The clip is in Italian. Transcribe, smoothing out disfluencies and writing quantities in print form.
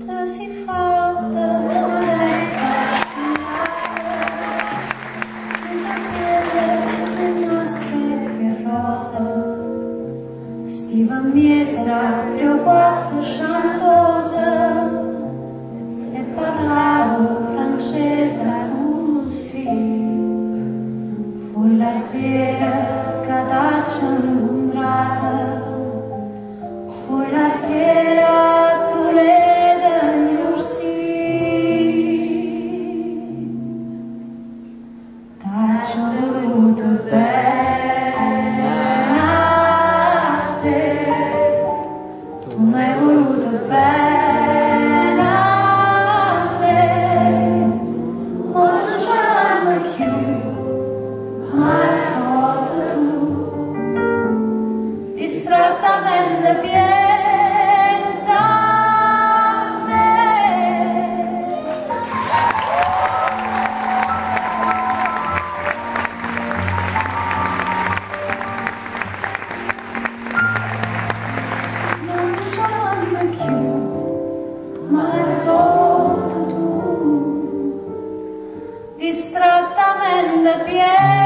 Te si fatta questa le nostre che rosa stiva miezza, tre o quattro chantosa e parlavo francese così. Fui l'artiera che t'ha incontrata, fui l'artiera tu le del sì. T'ho voluto bene a te, tu m'hai voluto bene a me, ma non c'è più, ma distrattamente pensa a me. Non c'è più, ma è volto tu, distrattamente pensa